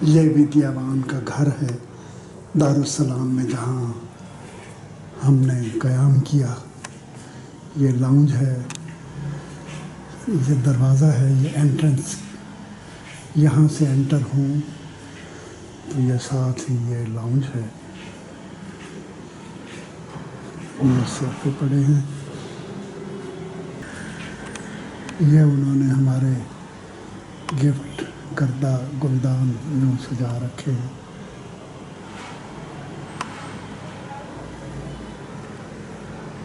ये विद्यावान का घर है दारुस्सलाम में, जहाँ हमने क़याम किया। ये लाउंज है, ये दरवाज़ा है, ये एंट्रेंस। यहाँ से एंटर हूँ तो ये साथ ही ये लाउंज है। ये सोफे पड़े हैं। ये उन्होंने हमारे गिफ्ट करदा गुलदान यूँ सजा रखे हैं।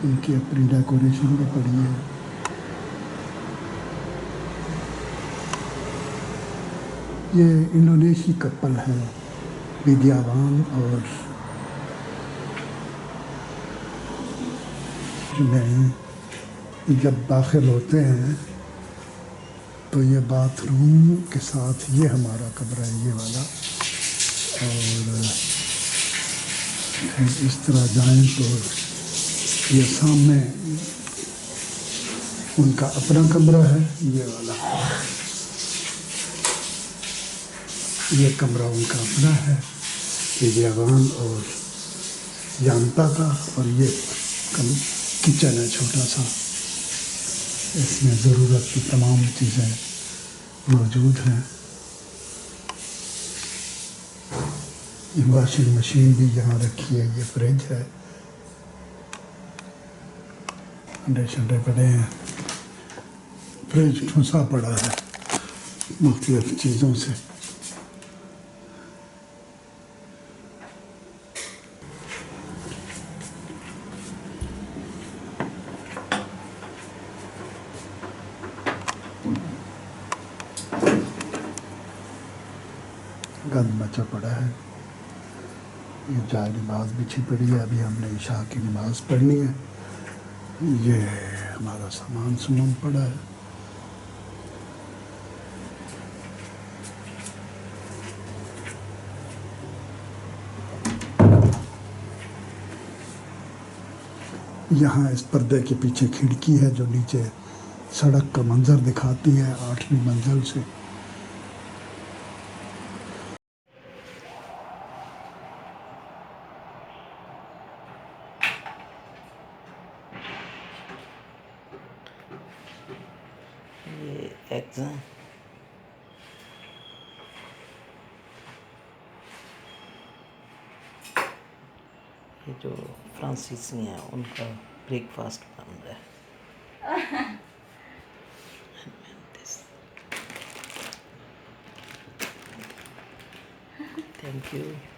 इनकी अपनी डेकोरेशन भी पड़ी है। ये इंडोनेशी कपल है, विद्यावान और में जब दाखिल होते हैं तो ये बाथरूम के साथ ये हमारा कमरा है, ये वाला। और फिर इस तरह जाएं तो ये सामने उनका अपना कमरा है, ये वाला। ये कमरा उनका अपना है, विद्यावान और जानता का। और ये किचन है छोटा सा, इसमें ज़रूरत की तमाम चीज़ें मौजूद हैं। ये वॉशिंग मशीन भी यहाँ रखी है, ये फ्रिज है, अंडे शंडे पड़े हैं। फ्रिज ठुसा पड़ा है मुख्तलिफ चीज़ों से। गंद मचा पड़ा है। ये जाए नमाज बिछी पड़ी है, अभी हमने इशा की नमाज पढ़नी है। ये हमारा सामान सुमन पड़ा है। यहाँ इस पर्दे के पीछे खिड़की है जो नीचे सड़क का मंजर दिखाती है 8वीं मंजिल से। ये एग्जाम ये जो फ्रांसीसी हैं उनका ब्रेकफास्ट बन रहा है। Thank you.